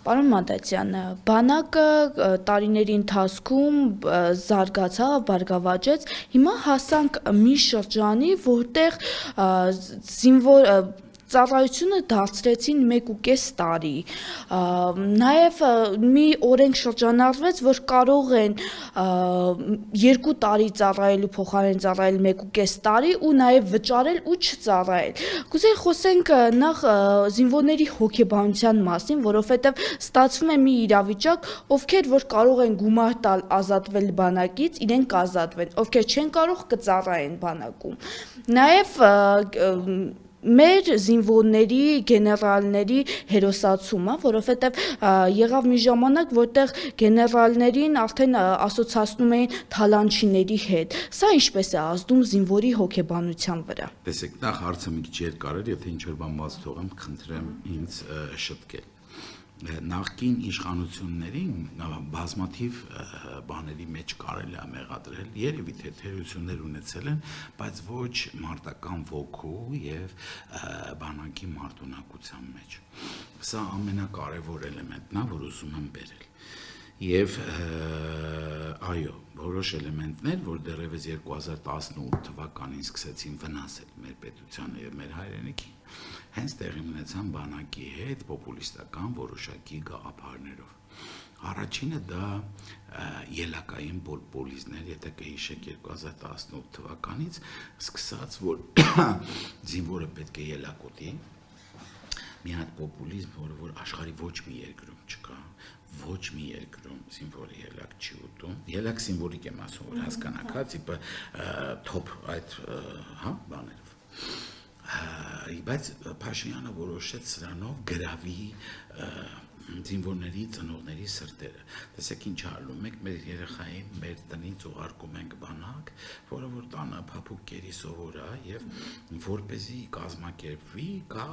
Պարոն Մատացյան, բանակը տարիների ընթացքում զարգացավ, բարգավաճեց, հիմա հասանք մի շրջանի, որտեղ ծառայությունը դարձրեցին 1.5 տարի, նաև մի օրենք շրջանառվեց, որ կարող են 2 տարի ծառայելու փոխարեն ծառայել 1.5 տարի ու նաև վճարել ու չծառայել։ Կուզեի խոսենք նախ զինվորների հոգեբանության մասին, որովհետև ստացվում է մի իրավիճակ, ովքեր որ կարող են գումար տալ ազատվել բանակից, իրենք կազատվեն, ովքեր չեն կարող կծառայեն բանակում։ Նաև մեր զինվորների, գեներալների հերոսացումը, որովհետև եղավ մի ժամանակ, որտեղ գեներալներին արդեն ասոցացնում էին թալանչիների հետ։ Սա ինչպես է ազդում զինվորի հոգեբանության վրա։ Տեսեք, նախ հարցը մի քիչ երկար էր, եթե ինչ-որ բան բաց թողեմ, խնդրեմ ինձ շտկել։ Նախկին իշխանություններին բազմաթիվ բաների մեջ կարելի է մեղադրել, երևի թե թերություններ ունեցել են, բայց ոչ մարտական ոգու եւ բանակի մարտունակության մեջ։ Սա ամենակարևոր էլեմենտն է, որ ուզում եմ բերել։ Եվ այո, որոշ էլեմենտներ, որ դեռևս 2018 թվականին սկսեցին վնասել մեր պետությանը եւ մեր հայրենիքին, հենց տեղի ունեցան բանակի հետ պոպուլիստական որոշակի գաղափարներով։ Առաջինը դա ելակային պոպուլիզմներ, եթե կհիշեք 2018 թվականից սկսած, որ զինվորը պետք է ելակոտի, մի հատ պոպուլիզմ, որ աշխարհի ոչ մի երկրում չկա, ոչ մի երկրում զինվորի ելակ չի ուտում, ելակ սիմվոլիկ եմ ասում, որ հասկանաք, հա, տիպը թոփ այդ բաներով։ Բայց Փաշինյանը որոշեց սրանով գրավի զինվորների ծնողների սրտերը։ Տեսեք ինչ արում ենք, մեր երեխային մեր տնից ուղարկում ենք բանակ, որը որ տանը փափուկ կերի սովորա եւ որպեսզի կազմակերպվի կա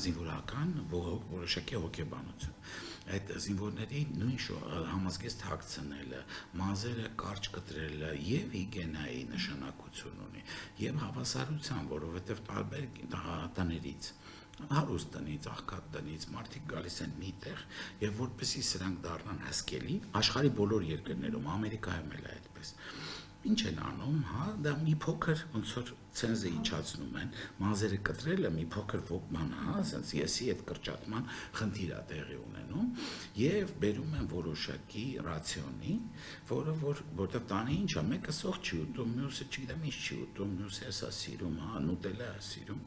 զինվորական որոշակի հոգեբանություն։ Այդ զինվորների նույն համազգեստ թաքցնելը, մազերը կարճ կտրելը եւ հիգիենայի նշանակություն ունի եւ հավասարության, որովհետեւ տարբեր տներից հարուստ տնից, աղքատ տնից մարդիկ գալիս են միտեղ եւ որպեսզի սրանք դառնան հասկելի, աշխարհի բոլոր երկրներում, Ամերիկայում էլ է այդպես։ Ինչ են անում, հա, դա մի փոքր ոնց որ ցենզը իջացնում են, մազերը կտրելը մի փոքր ոկման, հա, ասենց եսի այդ կրճատման խնդիր է տեղի ունենում եւ բերում են որոշակի ռացիոնի, որտեղ տանը ինչ է, մեկը սող չի ուտում, մյուսը չգիտեմ ինչ չի ուտում, մյուսը էսա սիրում, հա, նուտելա է սիրում։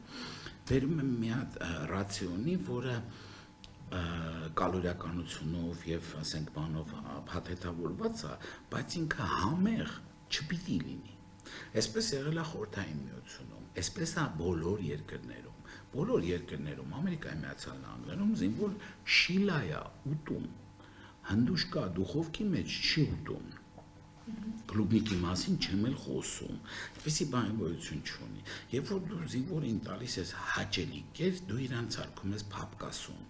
Բերում են մի հատ ռացիոնի, որը կալորիականությունով եւ ասենք բանով փաթեթավորված է, բայց ինքը համեղ չպիտի լինի։ Այսպես եղել է Խորհրդային Միությունում, այսպես է բոլոր երկրներում, Ամերիկայի Միացյալ Նահանգներում զինվոր շիլա է ուտում, հնդուշկա դուխովքի մեջ չի ուտում։ Կլուբնիկի մասին չեմ էլ խոսում, այդպեսի բան գոյություն չունի։ Երբ որ դու զինվորին տալիս ես հաճելի կեր, դու իրան ցարկում ես փապկասում։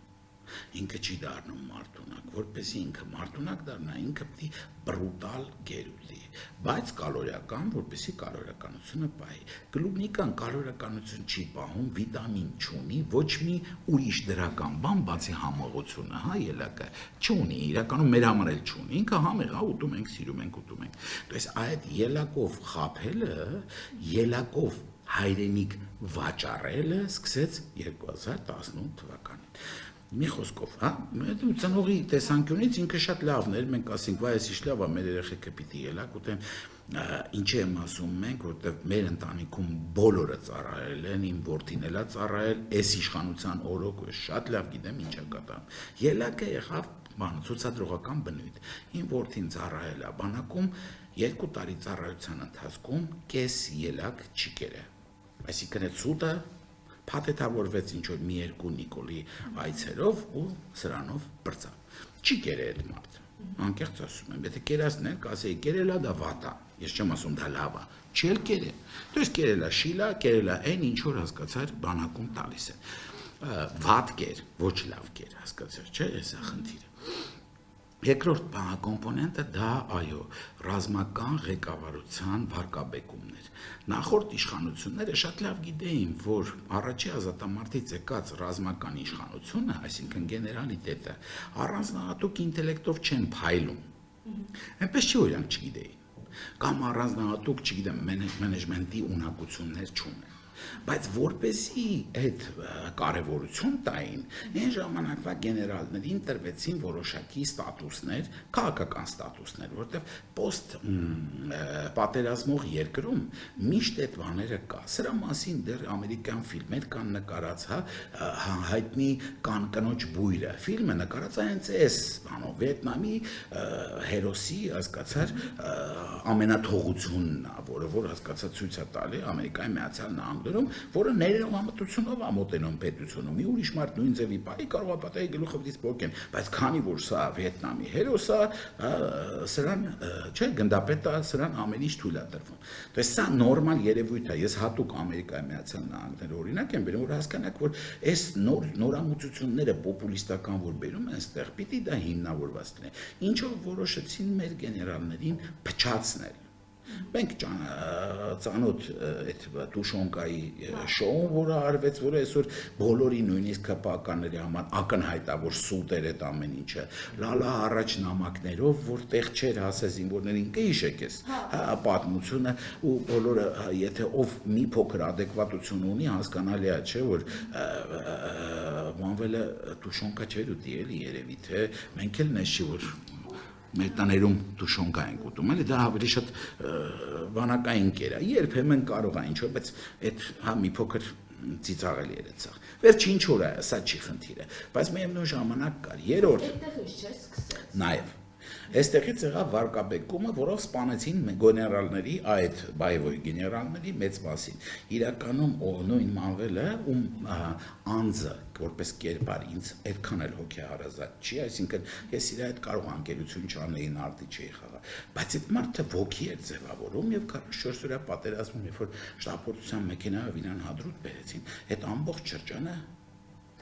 Ինքը չի դառնում մարտունակ, որպեսզի ինքը մարտունակ դառնա, ինքը պետք է բրուտալ գեր ուտի, բայց կալորիական, որպեսզի կալորիականությունը պահի։ Կլուբնիկան կալորիականություն չի պահում, վիտամին չունի, ոչ մի ուրիշ դրական բան, բացի համողությունը, հա, ելակը չունի, իրականում մեր համար էլ չունի, ինքը համեղ է, ուտում ենք, սիրում ենք, ուտում ենք։ Դες այդ ելակով խաբելը, ելակով հայրենիք վաճառելը սկսեց 2018 թվականին։ Մի խոսքով, հա, ծնողի տեսանկյունից ինքը շատ լավն էր, մենք ասենք, վայ, էս ինչ լավ է, մեր երեխեքը պիտի ելակ ուտեն, ինչ եմ ասում մենք, որտեղ մեր ընտանիքում բոլորը ծառայել են, իմ որդին էլ է ծառայել, այս իշխանության օրոք շատ լավ գիտեմ ինչ է կատարում։ Ելակը եղավ բան, ցուցադրողական բնույթ։ Իմ որդին ծառայել է բանակում 2 տարի ծառայության ընթացքում կես ելակ չի կերել։ Այսինքն այդ սուտը փաթեթավորվեց ինչ-որ մի երկու Նիկոլի այցերով ու սրանով բրծավ։ Չի կերել այդ մարդը, անկեղծ ասում եմ, եթե կերածն են, կասեի կերել է դա վատ է, ես չեմ ասում դա լավ է, չի էլ կերել։ Դες կերել է շիլա, կերել է այն ինչ որ հասկացար բանակում տալիս են։ Վատ կեր, ոչ լավ կեր, հասկացար, չէ՞, էսա խնդիրը։ Երկրորդ կոմպոնենտը դա այո, ռազմական ղեկավարության վարկաբեկումներ։ Նախորդ իշխանությունները շատ լավ գիտեին, որ առաջի ազատամարտից եկած ռազմական իշխանությունը, այսինքն գեներալիտետը, առանձնահատուկ ինտելեկտով չեն փայլում։ Այնպես չի, որ իրանք չգիտեին։ Կամ առանձնահատուկ, չգիտեմ, մենեջմենտի ունակություններ չունեն։ Բայց որպեսզի այդ կարևորություն տային, այն ժամանակվա գեներալներին տրվեցին որոշակի ստատուսներ, քաղաքական ստատուսներ, որտեղ post պատերազմող երկրում միշտ այդ բաները կա։ Սրա մասին դեռ ամերիկյան ֆիլմեր կան նկարած, հայտնի կան կնոջ բույրը։ Ֆիլմը նկարած է հենց այս բանով, Վիետնամի հերոսի, հասկացար, ամենաթողությունն է, որ հասկացա ցույց է տալի Ամերիկայի Միացյալ Նահանգներում, որը ներողամտությունով է մոտենում պետությունում։ Մի ուրիշ մարդ նույն ձևի բարի կարող է պատահի գլուխովից փոկեն, բայց քանի որ սա Վիետնամի հերոս է, սրան, չէ, գնդապետ է, սրան ամեն ինչ թույլ է տրվում։ Դե սա նորմալ երևույթ է։ Ես հատուկ Ամերիկայի Միացյալ Նահանգները օրինակ եմ բերում, որ հասկանաք, որ այս նորամուծությունները պոպուլիստական որ բերում են, այստեղ պիտի դա հիմնավորված լինի։ Ինչով որոշեցին մեր գեներալներին փչացնել։ Մենք ծանոթ այդ Տուշոնկայի շոուն, որը արվեց, որը այսօր բոլորի նույնիսկ ԿՊԱ-ականների համար ակնհայտ է, որ սուտ էր այդ ամեն ինչը, լալա առաջ նամակներով, որ տեղ չէր հասել զինվորներին, կհիշեք ես, պատմությունը ու բոլորը, եթե ով մի փոքր ադեկվատություն ունի, հասկանալի է, չէ, որ Մանվելը Տուշոնկա չէր ուտի էլի երևի, թե մենք էլ նես չի, որ մեր տաներում Տուշոնկա ենք ուտում, էլի դա ավելի շատ բանակային կեր է, երբեմն կարող է ինչ-որ, բայց այդ մի փոքր ծիծաղելի էր այդ սա։ Վերջին ինչ որ է, սա չի խնդիրը, բայց միևնույն ժամանակ կար երրորդ։ Այդտեղից չէ սկսեց։ Նաև Այստեղից եղավ վարկաբեկումը, որով սպանեցին գեներալների, այդ բայվոյ գեներալների մեծ մասին։ Իրականում նույն Մանվելը, ում անձը որպես կերպար ինձ այդքան էլ հոգեհարազատ չի, այսինքն ես իր հետ կարող անկերություն չանեի, նարդի չէի խաղա, բայց այդ մարդը ոգի էր ձևավորում եւ 44 օրյա պատերազմում, երբ որ շտապորտության մեքենայով իրան հադրուտ բերեցին, այդ ամբողջ շրջանը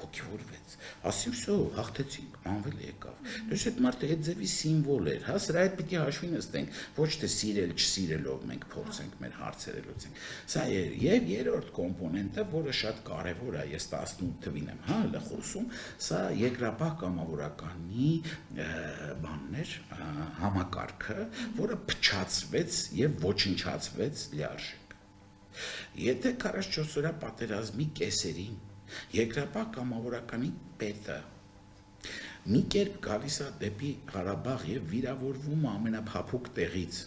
ոգևորվեց, ասի վсё, հաղթեցինք, Մանվելը եկավ։ Դες այդ մարդը այդ ձևի սիմվոլ էր, հա, սրա հետ պիտի հաշվի նստենք, ոչ թե սիրել, չսիրելով մենք փորձենք մեր հարցերը լուծենք։ Սա եւ երրորդ կոմպոնենտը, որը շատ կարեւոր է, ես 18 թվին եմ, հա, լխոսում, սա երկրապահ կամավորականի բաններ, համակարգը, որը փչացվեց եւ ոչնչացվեց լիարժեք։ Եթե 44 օրյա պատերազմի կեսերին երկրապահ կամավորականի պետը մի կերպ գալիս է դեպի Ղարաբաղ եւ վիրավորվում ամենափափուկ տեղից,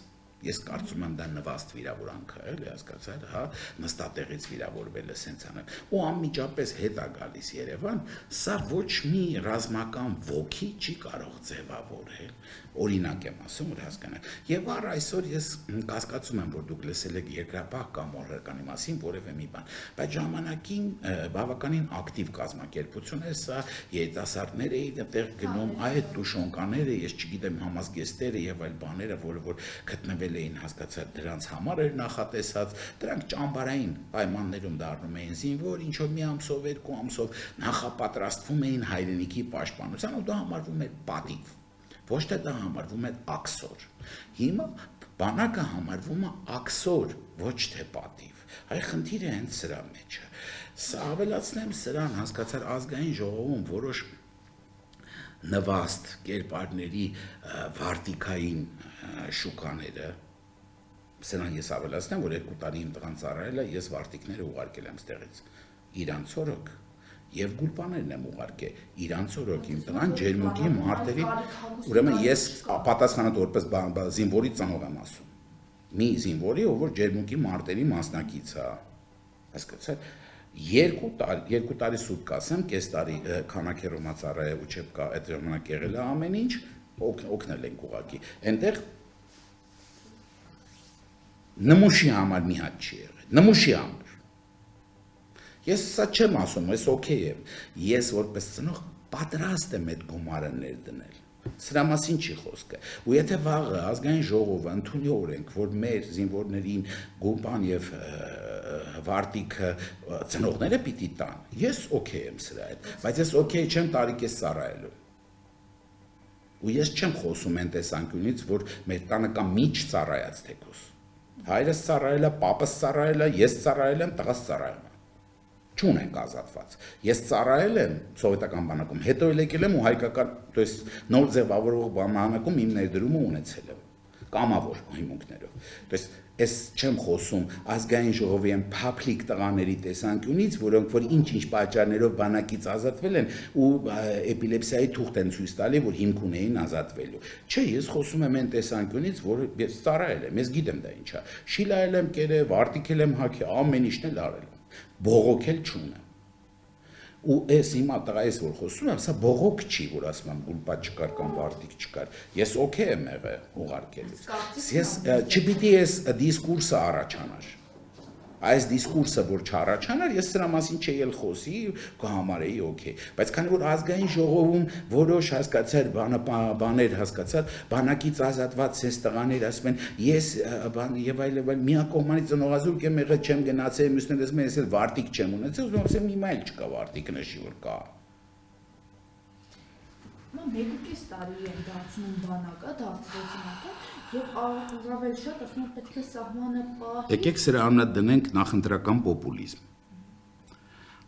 ես կարծում եմ դա նվաստ վիրավորանք է, էլի հասկացար, հա, նստատեղից վիրավորվել է սենց անել, ու անմիջապես հետ է գալիս Երևան, սա ոչ մի ռազմական ոգի չի կարող ձևավորել, օրինակ եմ ասում, որ հասկանաք, եւ առ այսօր ես կասկածում եմ, որ դուք լսել եք երկրապահ կամավորականի մասին որևէ մի բան, բայց ժամանակին բավականին ակտիվ կազմակերպություն էր սա, երիտասարդներ էին այդտեղ գնում, այդ Տուշոնկաները, ես չգիտեմ, համազգեստերը եւ այլ բաները, որ գտնվել էին, հասկացար, դրանց համար էր նախատեսած, դրանք ճամբարային պայմաններում դառնում էին զինվոր, ինչ որ մի ամսով, երկու ամսով նախապատրաստվում էին հայրենիքի պաշտպանության, ու դա համարվում էր պատիվ, ոչ թե դա համարվում էր աքսոր։ Հիմա բանակը համարվում է աքսոր, ոչ թե պատիվ։ Այ խնդիրը հենց սրա մեջ է։ Սա ավելացնեմ սրան, հասկացար, ազգային ժողովում որոշ նվաստ կերպարների վարտիկային շուկաները, սրան ես ավելացնեմ, որ 2 տարի իմ տղան ծառայել է, ես վարտիկները ուղարկել եմ ստեղից, իրանց օրոք եւ գուլպաներն եմ ուղարկել, իրանց օրոք իմ տղան ջերմուկի մարտերի, ուրեմն ես պատասխանատու որպես զինվորի ծնող եմ ասում, մի զինվորի, ով որ ջերմուկի մարտերի մասնակից է, հասկացա՞ր, 2 տարի սուտ կասեմ, կես տարի քանակերոմա ծառայել Ուչեպկա, այդ ժամանակ եղել է ամեն ինչ, օգնել ենք ուղղակի, այնտեղ նմուշի համար մի հատ չի եղել, նմուշի համար։ Ես սա չեմ ասում, ես օքեյ եմ, ես որպես ծնող պատրաստ եմ այդ գումարը ներդնել, սրա մասին չի խոսքը, ու եթե վաղը ազգային ժողովը ընդունի օրենք, որ մեր զինվորներին գումբան եւ վարտիքը ծնողները պիտի տան, ես օքեյ եմ սրա հետ, բայց ես օքեյ չեմ տարիքես ծառայելու, Ու ես չեմ խոսում այն տեսանկյունից, որ մեր տանը կա միջ ծառայած թեկուս։ Հայրս ծառայել է, պապս ծառայել է, ես ծառայել եմ, տղաս ծառայել է։ Չունենք ազատված։ Ես ծառայել եմ սովետական բանակում, հետո եկել եմ ու հայկական, то есть նոր ձևավորող բանակում իմ ներդրումը ունեցել եմ կամավոր հիմունքներով։ То есть ես չեմ խոսում ազգային ժողովի են փափլիկ տղաների տեսանկյունից, որոնք որ ինչ-ինչ պատճառներով բանակից ազատվել են ու էպիլեպսիայի թուղթ են ցույց տալի, որ հիմք ունեին ազատվելու։ Չէ, ես խոսում եմ այն տեսանկյունից, որ ես ծառայել եմ, ես գիտեմ դա ինչա։ Շիլայել եմ, կերել, վարտիկել եմ, հագել, ամեն ինչն էլ արել եմ։ Բողոքել չունեմ։ Ու ես հիմա տղայիս որ խոսում եմ, սա բողոք չի, որ ասում եմ գուլպա չկար կամ վարտիկ չկար։ Ես օքեյ եմ եղել ուղարկելուց։ Ես չպիտի ես դիսկուրսը առաջանար։ Այս դիսկուրսը որ չառաջանար, ես սրա մասին չէի էլ խոսի, կհամարեի օքեյ։ Բայց քանի որ ազգային ժողովում որոշ հասկացար բաներ հասկացար, բանակից ազատված sense տղաներ ասում են, ես եւ այլ միակողմանի ծնողազուրկ եմ եղել, չեմ գնացել, մյուսները ասում են, ես էլ վարտիկ չեմ ունեցել, ուզում եմ հիմա էլ չկա վարտիկ նշի որ կա։ Մեկուկես տարի են դարձնում բանակը, դարձրեցին ակը, եւ առավել շատ ասում են պետք է սահմանը պահի։ Եկեք սրա համնա դնենք նախընտրական պոպուլիզմ։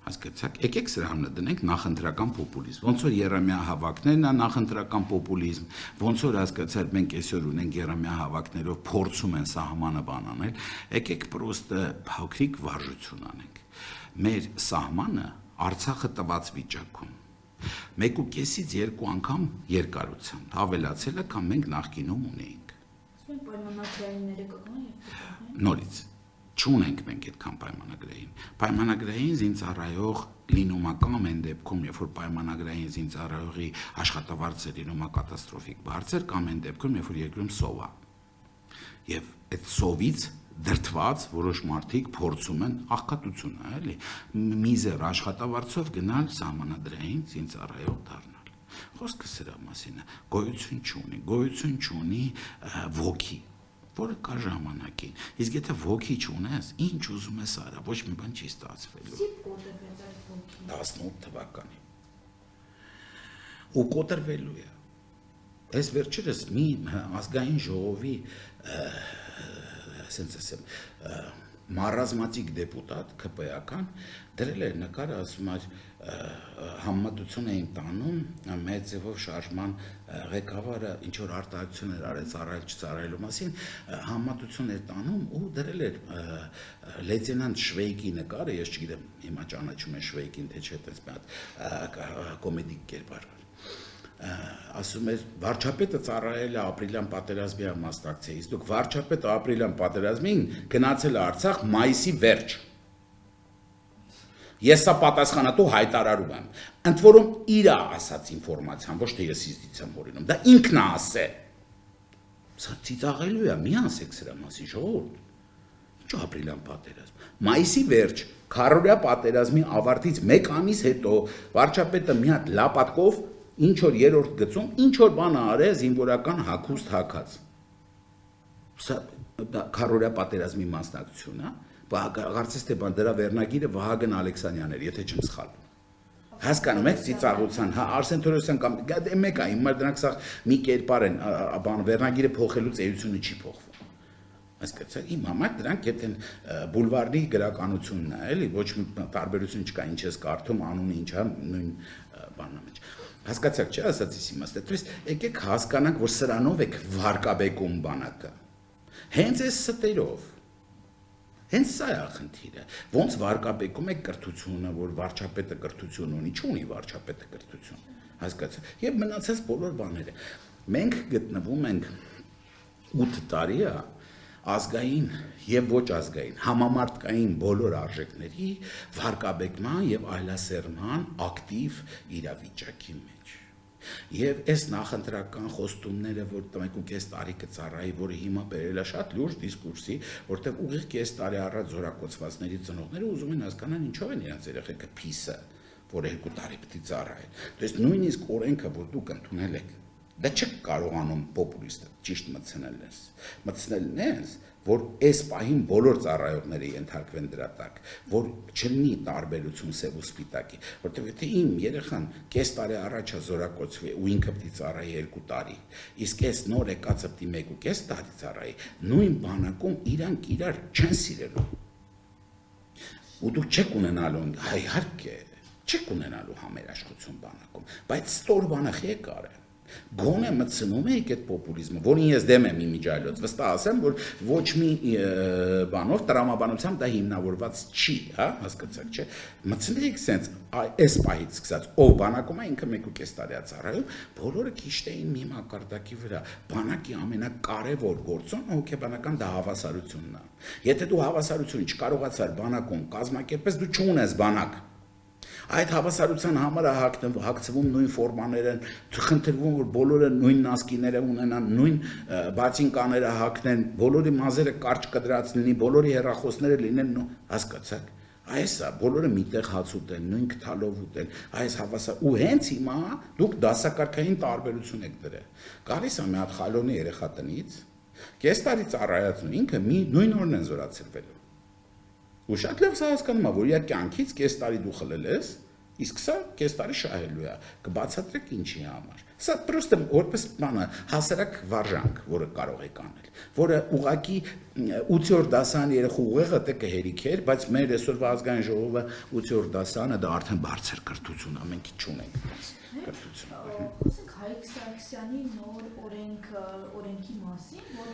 Հասկացաք, եկեք սրա համնա դնենք նախընտրական պոպուլիզմ։ Ոնց որ Երեմիա հավաքներն է նախընտրական պոպուլիզմ, ոնց որ հասկացար մենք այսօր ունենք Երեմիա հավաքներով փորձում են սահմանը բանանել, եկեք պրոստը փոքրիկ վարժություն անենք։ Մեր սահմանը Արցախը տված վիճակում 1.5-ից 2 անգամ երկարությամբ ավելացել է, քան մենք նախկինում ունեինք։ Ասում են պայմանագրայինները կգան եւ նորից չունենք մենք այդքան պայմանագրային։ Պայմանագրային զինծառայող լինումական են դեպքում, երբ որ պայմանագրային զինծառայողի աշխատավարձը լինում է կատաստրոֆիկ բարձր, կամ են դեպքում, երբ որ երկրում սով է։ Եվ այդ սովից դրթված որոշ մարդիկ փորձում են աղքատությունը, էլի, միզեր աշխատավարձով գնալ սահմանադրային զինծառայող դառնալ։ Խոսքը սրա մասին է, գոյություն չունի ոգի, որը կա ժամանակին։ Իսկ եթե ոգի չունես, ինչ ուզում ես արա, ոչ մի բան չի ստացվելու։ Սիպ կոտրվեց այդ ոգին։ 18 թվականին։ Ու կոտրվելու է։ Այս վերջերս մի ազգային ժողովի ասենց ասեմ, մարազմատիկ դեպուտատ ԿՊ-ական դրել էր նկար, ասում էր համեմատություն էին տանում մեր ձևով շարժման ղեկավարը ինչ որ արտահայտություն էր արել ծառայել չծառայելու մասին, համեմատություն էր տանում ու դրել էր լեյտենանտ Շվեյկի նկարը, ես չգիտեմ, հիմա ճանաչում են Շվեյկին, թե չէ, այդպես մի հատ կոմեդիկ կերպար ասում էր վարչապետը ծառայել է ապրիլյան պատերազմի մասնակցել, իսկ դուք վարչապետը ապրիլյան պատերազմին գնացել է Արցախ մայիսի վերջ։ Ես սա պատասխանատու հայտարարում եմ։ Ընդ որում իր ասած ինֆորմացիան, ոչ թե ես իզից եմ հորինում, դա ինքն է ասել։ Սա ծիծաղելու է, մի ասեք սրա մասին, ժողովուրդ։ Ինչ ապրիլյան պատերազմ։ Մայիսի վերջ, քառորյա պատերազմի ավարտից 1 ամիս հետո վարչապետը մի հատ լապատկով ինչ որ երրորդ գծում, ինչ որ բան արել զինվորական հագուստ հագած։ Սա քառորյա պատերազմի մասնակցություն է, կարծես թե դրա վերնագիրը Վահագն Ալեքսանյանն էր, եթե չեմ սխալվում։ Հասկանում եք ծիծաղության, հա, Արսեն Թորոսյան կամ մեկ է, հիմա դրանք սա մի կերպար են, բան վերնագիրը փոխելուց էությունը չի փոխվում։ Հասկացա՞ք, իմ համար դրանք եթե բուլվարի գրականությունն է, էլի, ոչ մի տարբերություն չկա, ինչ ես կարդում, անունը ինչա, նույն բանն մեջ։ Հասկացաք, չէ՞, ասացիս իմաստը։ То есть եկեք հասկանանք, որ սրանով եք վարկաբեկում բանակը։ Հենց այս ստերով։ Հենց սա է խնդիրը։ Ոնց վարկաբեկում եք կրթությունը, որ վարչապետը կրթություն ունի, չունի վարչապետը կրթություն։ Հասկացա՞ք։ Եվ մնացած բոլոր բաները։ Մենք գտնվում ենք 8 տարի է ազգային եւ ոչ ազգային համամարտկային բոլոր արժեքների վարկաբեկման եւ այլասերման ակտիվ իրավիճակի մեջ։ Եվ այս նախընտրական խոստումները, որ 1.5 տարի կծառայի, որը հիմա բերել է շատ լուրջ դիսկուրսի, որտեղ ուղիղ կես տարի առաջ զորակոծվածների ծնողները ուզում են հասկանալ ինչով են իրենց երեխեքը փիսը, որ 2 տարի պետք է ծառայեն։ То есть նույնիսկ օրենքը, որ դուք ընդունել եք Դա չեք կարողանում պոպուլիստը ճիշտ մտցնել ես, որ այս պահին բոլոր ծառայողները ենթարկվեն դրա տակ, որ չլինի տարբերություն սև ու սպիտակի, որտեղ եթե իմ երեխան կես տարի առաջ զորակոչվի ու ինքը պիտի ծառայի 2 տարի, իսկ այս նոր եկածը պիտի 1.5 տարի ծառայի, նույն բանակում իրանք իրար չեն սիրելու։ Ու դուք չեք ունենալու, իհարկե, չեք ունենալու համերաշխություն բանակում, բայց ստոր բանախի է կարը։ Գոնե մտցնում եք այդ պոպուլիզմը, որին ես դեմ եմ իմիջայլոց, վստահ ասեմ, որ ոչ մի բանով տրամաբանությամբ դա հիմնավորված չի, հա, հասկացաք, չէ։ Մտցնեք սենց այս պահից սկսած, ով բանակում է ինքը 1.5 տարի է ծառայում, բոլորը քիշտ էին մի մակարդակի վրա։ Բանակի ամենակարևոր գործոնը հոգեբանական դա հավասարությունն է։ Եթե դու հավասարություն չկարողացար բանակում կազմակերպես, դու չունես բանակ։ Այդ հավասարության համար է հագցվում նույն ֆորմաները, խնդրվում որ բոլորը նույն նասկիները ունենան, նույն բացինկաները հագնեն, բոլորի մազերը կարճ կտրած լինի, բոլորի հեռախոսները լինեն, հասկացաք։ Այս է, բոլորը միտեղ հաց ուտեն, նույն քթալով ուտեն, այս հավասար ու հենց հիմա դուք դասակարգային տարբերություն եք դրել։ Գալիս է մի հատ խալոնի երեխա տնից, կես տարի ծառայածն ինքը մի նույն օրն են զորացրվելու։ Ու շատ լավ հասկանում եմ, որ իր կյանքից կես տարի դու խլել ես, իսկ սա կես տարի շահելու է, կբացատրեք ինչի համար։ Սա պրոստը որպես բանը հասարակ վարժանք, որը կարող եք անել, որը ուղղակի 8-րդ դասան երեխու ուղեղը դե կհերիքեր, բայց մեր այսօրվա ազգային ժողովը 8-րդ դասանը դա արդեն բարձր կրթություն, ամենքի չունենք կրթություն։ Խոսենք Հայկ Սարգսյանի նոր օրենքի մասին, որ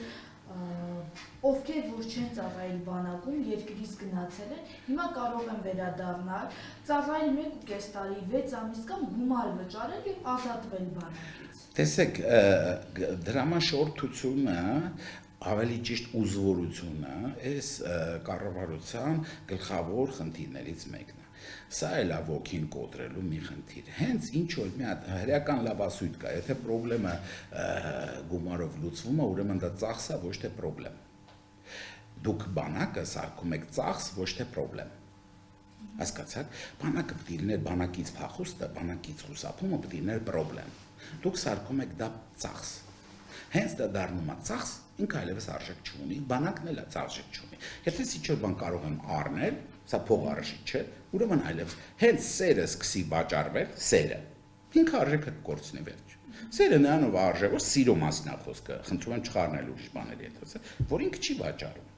ովքեր որ չեն ծառայել բանակում երկրից գնացել են, հիմա կարող են վերադառնալ, ծառայել 1.5 տարի, 6 ամիս կամ գումար վճարել եւ ազատվել բանակից։ Տեսեք, դրամաշորթությունը ավելի ճիշտ ուզորությունը այս կառավարության գլխավոր խնդիրներից մեկն է։ Սա էլ է ոգին կոտրելու մի խնդիր։ Հենց ինչ որ մի հատ հրեական լավասույթ կա, եթե խնդրը գումարով լուծվում է, ուրեմն դա ծախս է, ոչ թե խնդրեմ։ Դուք բանակը սարքում եք ծախս, ոչ թե խնդրեմ։ Հասկացաք, բանակը պետք է լիներ բանակից փախուստը, բանակից խուսափումը պետք է լիներ խնդրեմ։ Դուք սարքում եք դա ծախս։ Հենց դա դառնում է ծախս, ինքը այլևս արժեք չունի, բանակն էլ արժեք չունի։ Եթե ինչ-որ բան կարող եմ առնել, սա փող արժի չէ, ուրեմն այլևս հենց սերը սկսի վաճառվել, սերը։ Ինքը արժեքը կորցնի վերջ։ Սերը նրանով արժե, որ սիրո մասին է խոսքը, խնդրում եմ չխառնել ուրիշ բաների հետ, որ ինքը չի վաճառում։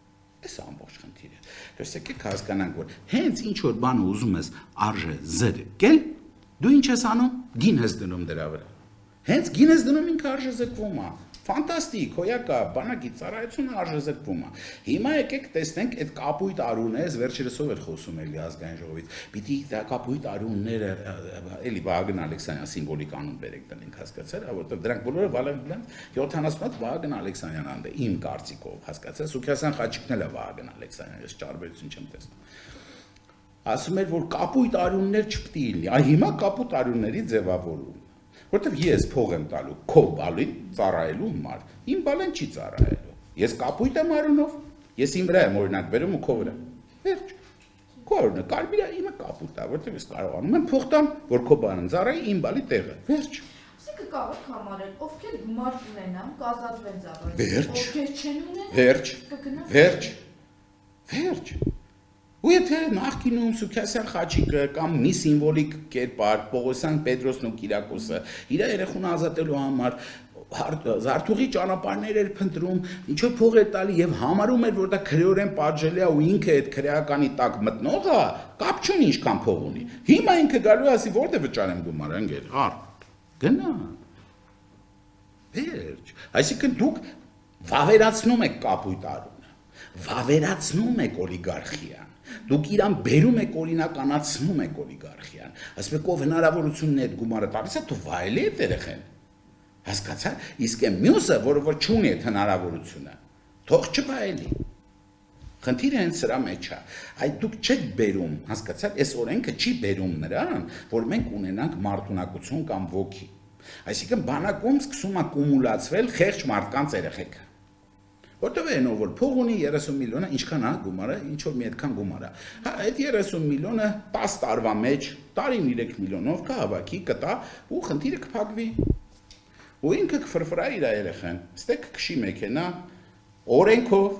Այս ամբողջ խնդիրը։ Դες եկեք հասկանանք, որ հենց ինչ որ բանը ուզում ես արժե զրկել, դու ինչ ես անում, գին ես դնում դրա վրա։ Հենց գին ես դնում ինքը արժե զրկվում է։ Ֆանտաստիկ, հոյակա, բանակի ծառայությունը արժեզրկվում է։ Հիմա եկեք տեսնենք այդ կապույտ արունները, վերջերս ով էր խոսում էլի ազգային ժողովից։ Պիտի դա կապույտ արունները էլի Վահագն Ալեքսանյան սիմվոլիկ անուն բերեք դնենք, հասկացա՞ր, որովհետև դրանք բոլորը վալեն 70-ած Վահագն Ալեքսանյան անդ է, իմ կարծիքով, հասկացա՞ր, Սուքիասյան Խաչիկն էլ է Վահագն Ալեքսանյան, ես ճարբերություն չեմ տեսնում։ Ասում էր, որ կապույտ արուններ չպետք է լինի, այ հիմա կապույտ արունների ձևավորում։ Որտեվ ես փող եմ տալու քո բալին ծառայելու համար, իմ բալեն չի ծառայելու։ Ես կապույտ եմ արունով, ես իմ վրա եմ օրինակ բերում ու քո վրա։ Վերջ։ Քո օրինը կարմիրը իմը կապույտ է, որտեվ ես կարողանում եմ փող տամ, որ քո բանը ծառայի իմ բալի տեղը։ Վերջ։ Ասիկը կարող համարել, ովքեր գումար ունենան, կազատվեն ծառայել։ Վերջ։ Ովքեր չեն ունեն, Վերջ։ կգնան։ Վերջ։ Վերջ։ Ու եթե նախկինում Սուքիասյան Խաչիկը կամ մի սիմվոլիկ կերպար Պողոսյան Պետրոսն ու Կիրակոսը իր երեխուն ազատելու համար զարթուղի ճանապարհներ էր փնտրում, ինչ որ փող էր տալի եւ համարում էր որ դա քրեորեն պատժելի է ու ինքը այդ քրեականի տակ մտնող է, կապ չունի ինչքան փող ունի։ Հիմա ինքը գալու է ասի որտե վճարեմ գումարը, ընկեր, առ։ Գնա։ Վերջ։ Այսինքն դուք վավերացնում եք կապույտ արունը, վավերացնում եք օլիգարխիան։ Դուք իրան բերում եք օրինականացնում եք օլիգարխիան, ասում եք ով հնարավորությունն է այդ գումարը տալիս է, թող վայելի է երեխեն։ Հասկացա՞, իսկ այն մյուսը, որ չունի այդ հնարավորությունը, թող չվայելի։ Խնդիրը հենց սրա մեջ է։ Այդ դուք չեք բերում, հասկացաք, այս օրենքը չի բերում նրան, որ մենք ունենանք մարտունակություն կամ ոգի։ Այսինքն բանակում սկսում է կումուլացվել խեղճ մարդկանց երեխեքը։ Որտեւ այն ով որ փող ունի 30 միլիոնը, ինչքան է գումարը, ինչ որ մի այդքան գումար է։ Հա, այդ 30 միլիոնը 10 տարվա մեջ տարին 3 միլիոնով կհավաքի, կտա ու խնդիրը կփակվի։ ու ինքը կֆրֆրա իր երեխան, ստե կքշի մեքենա, օրենքով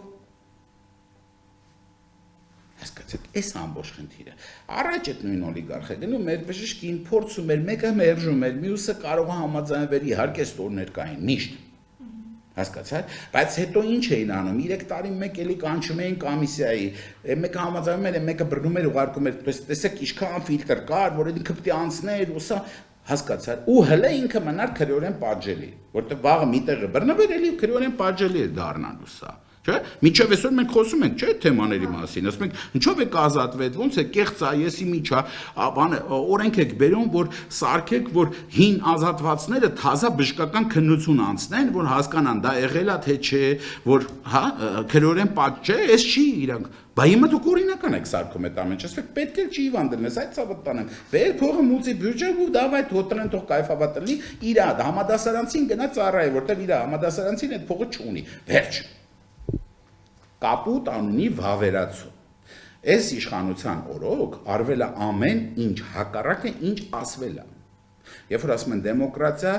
հասկացեք, այս ամբողջ խնդիրը։ Առաջ այդ նույն օլիգարխը գնում մեր բժշկին փորձում էր, մեկը մերժում էր, մյուսը կարող է համաձայնվել, իհարկե ստորներ կային, միշտ։ Հասկացա՞ք, բայց հետո ինչ էին անում, 3 տարի մեկ էլի կանչում էին կոմիսիայի, մեկը համաձայնում էր, մեկը բռնում էր, ուղարկում էր, տեսեք, ինչքան ֆիլտր կար, որ ինքը պետք է անցներ, ու սա հասկացա՞ք, ու հələ ինքը մնար քրեորեն պատժելի, որտեղ վաղը մի տեղը բռնվեր, էլի քրեորեն պատժելի է դառնալու սա։ Չէ՞, միջև այսօր մենք խոսում ենք, չէ՞, թեմաների մասին, ասում ենք, ինչով եք ազատվել, ոնց է կեղծ է, եսի միջա, օրենք եք բերում, որ սարքեք, որ հին ազատվածները թազա բժշկական քննություն անցնեն, որ հասկանան, դա եղել է թե չէ, որ, հա, քրեորեն պատ չէ, այս չի իրանք։ Բա հիմա դուք օրինական եք սարքում այդ ամեն ինչ, ասեք, պետք է չի վանդելնես, այդ ցավը տանեմ։ Բեր փողը մուծի բյուջե ու դավայ թոտրեն թող կայֆավատլի, իր համադասարանցին գնա ծառայ, որտեվ իր համադասարանցին այդ փողը չունի։ Վերջ։ Կապուտ անունի վավերացում։ Այս իշխանության օրոք արվել է ամեն ինչ հակառակը ինչ ասվել է։ Երբ որ ասում են դեմոկրատիա,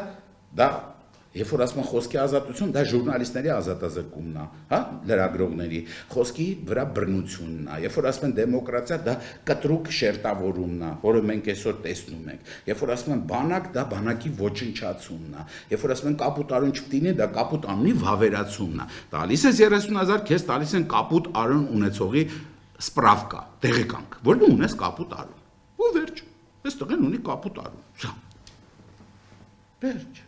դա երբ որ ասում են խոսքի ազատություն, դա ժուրնալիստների ազատազրկումն է, հա, լրագրողների, խոսքի վրա բռնությունն է։ Երբ որ ասում են դեմոկրատիա, դա կտրուկ շերտավորումն է, որը մենք այսօր տեսնում ենք։ Երբ որ ասում են բանակ, դա բանակի ոչնչացումն է։ Երբ որ ասում են կապուտ արուն չպիտի, դա կապուտ անունի վավերացումն է։ Տալիս ես 30,000, քեզ տալիս են կապուտ արուն ունեցողի սպրավկա, տեղեկանք, որ դու ունես կապուտ արուն։ Ու վերջ։ Այս տղեն ունի կապուտ արուն։ Վերջ։